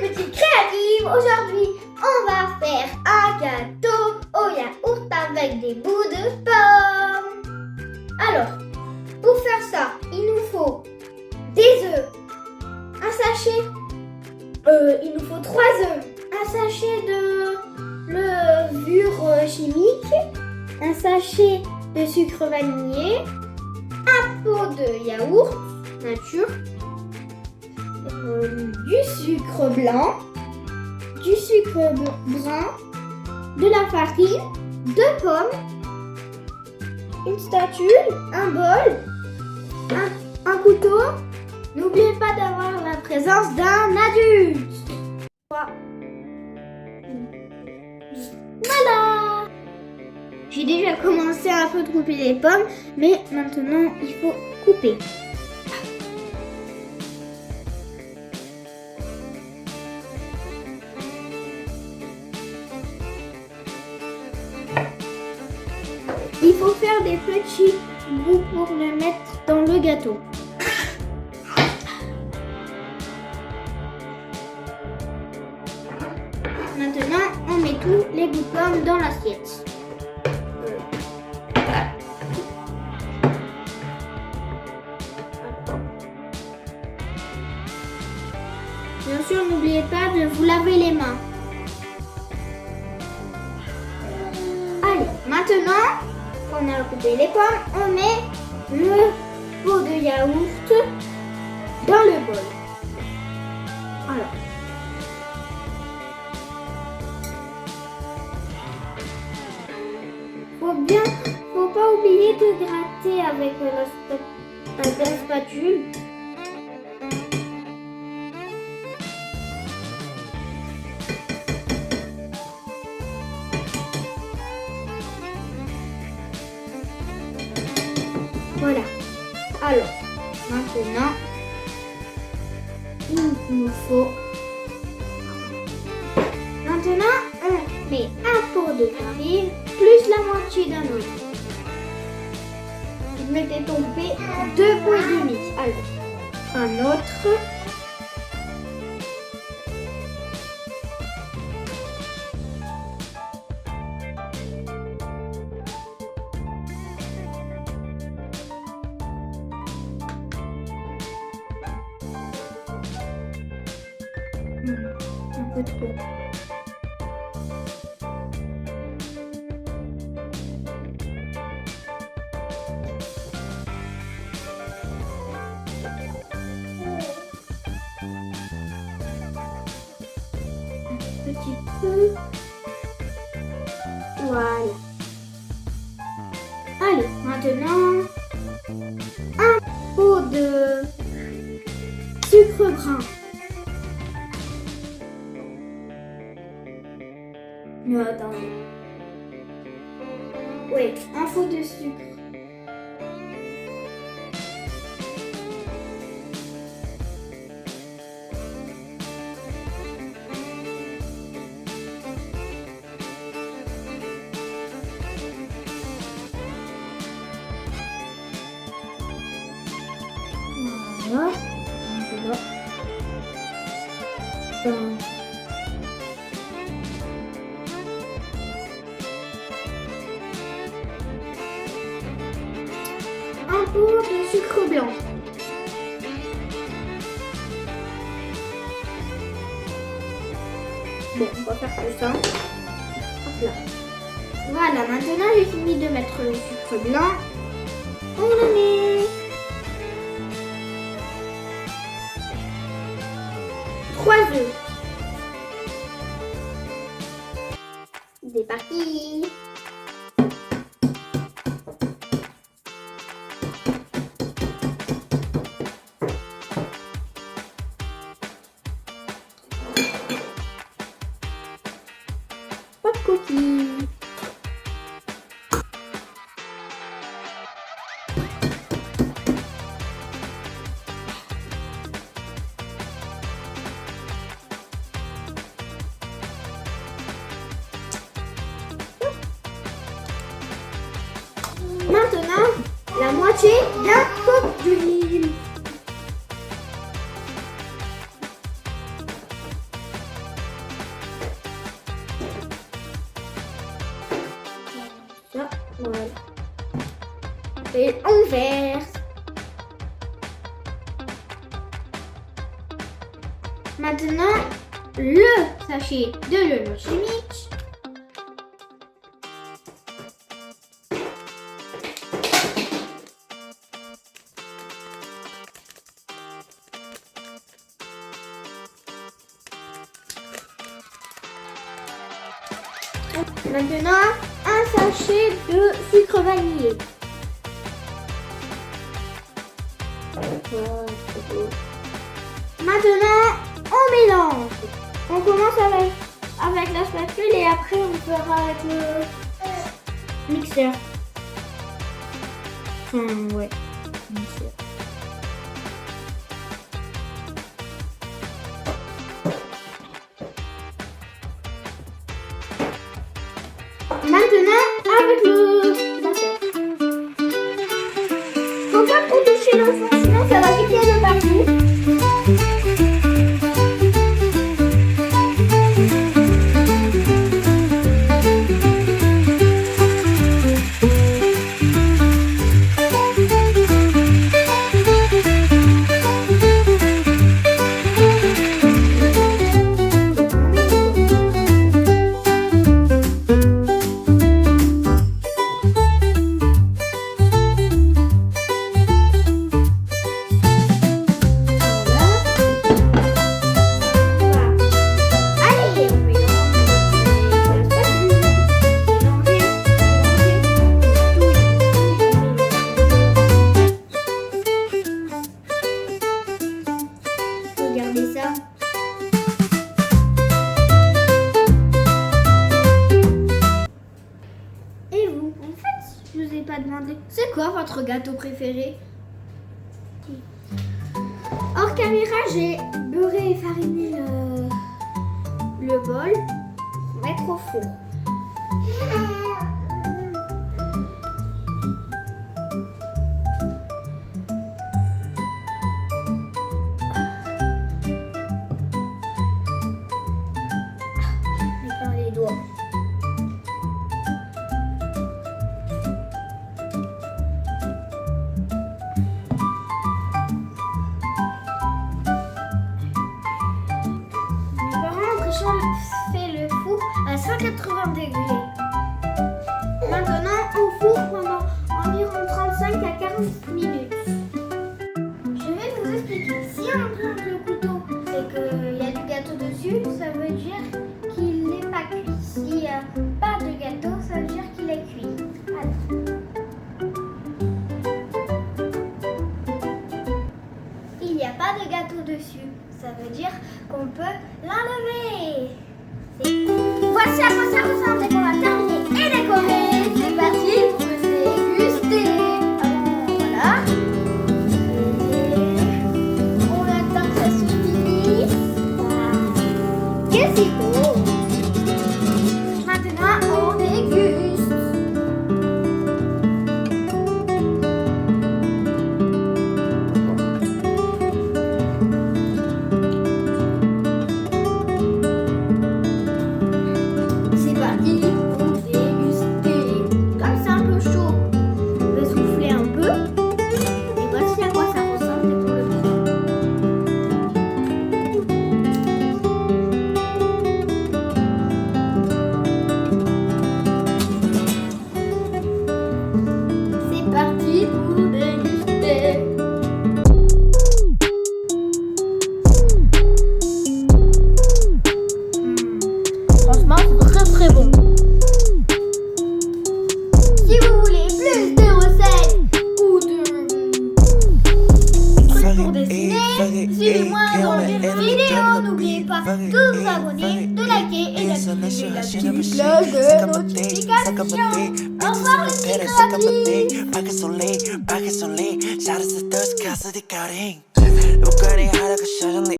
petite créative. Aujourd'hui, on va faire un gâteau au yaourt avec des bouts de pomme. Alors, pour faire ça, il nous faut des œufs, un sachet, il nous faut 3 œufs, un sachet de levure chimique, un sachet de sucre vanillé, un pot de yaourt nature, du sucre blanc, du sucre brun, de la farine, 2 pommes, une spatule, un bol, un couteau. N'oubliez pas d'avoir la présence d'un adulte. Voilà. J'ai déjà commencé un peu de couper les pommes, mais maintenant il faut couper. Il faut faire des petits bouts pour le mettre dans le gâteau. Maintenant, on met tous les bouts de pommes dans l'assiette. Bien sûr, n'oubliez pas de vous laver les mains. Allez, maintenant, on a coupé les pommes, on met le pot de yaourt dans le bol. Alors. Faut pas oublier de gratter avec la spatule. Voilà. Alors, maintenant, il nous faut... Maintenant, on met un pot de farine plus la moitié d'un œuf. Vous mettez tomber 2 pots et demi. Alors, un autre. Un peu trop. Petit peu. Voilà. Allez, maintenant, un pot de sucre brun. Mais attendez. Oui, un pot de sucre. Voilà. Un pot de sucre blanc. Bon, on va faire tout ça. Hop là. Voilà, maintenant j'ai fini de mettre le sucre blanc. On le met. 3 œufs. C'est parti. Pas de coquille. Maintenant, la moitié d'un pot d'huile. Voilà. Et on verse. Maintenant, le sachet de l'eau chimique. Maintenant, un sachet de sucre vanillé. Maintenant, on mélange. On commence avec la spatule et après on fera avec le mixeur. Ouais, mixeur. Maintenant, avec le batteur. Faut pas trop toucher l'enfant, sinon ça va piquer de partout. Regardez ça. Et vous, en fait, je vous ai pas demandé. C'est quoi votre gâteau préféré? Hors caméra, j'ai beurré et fariné le bol. Mettre au four. Les doigts. Mes parents ont préchauffé le four à 180 degrés. Maintenant, au four pendant environ 35 à 40 minutes. Je vais vous expliquer. Si on prend le couteau et qu'il y a du gâteau dessus, ça veut dire qu'il n'est pas cuit. S'il n'y a pas de gâteau, ça veut dire qu'il est cuit. Alors. Il n'y a pas de gâteau dessus. Ça veut dire qu'on peut l'enlever. Voici à quoi ça ressemble et qu'on va terminer et décorer. C'est parti pour le déguster. Voilà. Et on attend que ça se finisse. Qu'est-ce qu'il faut? Maintenant, on déguste. C'est parti pour déguster. Comme c'est un peu chaud, on va souffler un peu. Et voici à quoi ça ressemble et pour le prendre. C'est parti pour déguster. Franchement, c'est très très bon. Si vous voulez plus de recettes ou de trucs pour dessiner, suivez-moi dans les vidéos. N'oubliez pas de vous abonner, de liker et d'activer la petite cloche de notification. Au revoir les petits créatifs.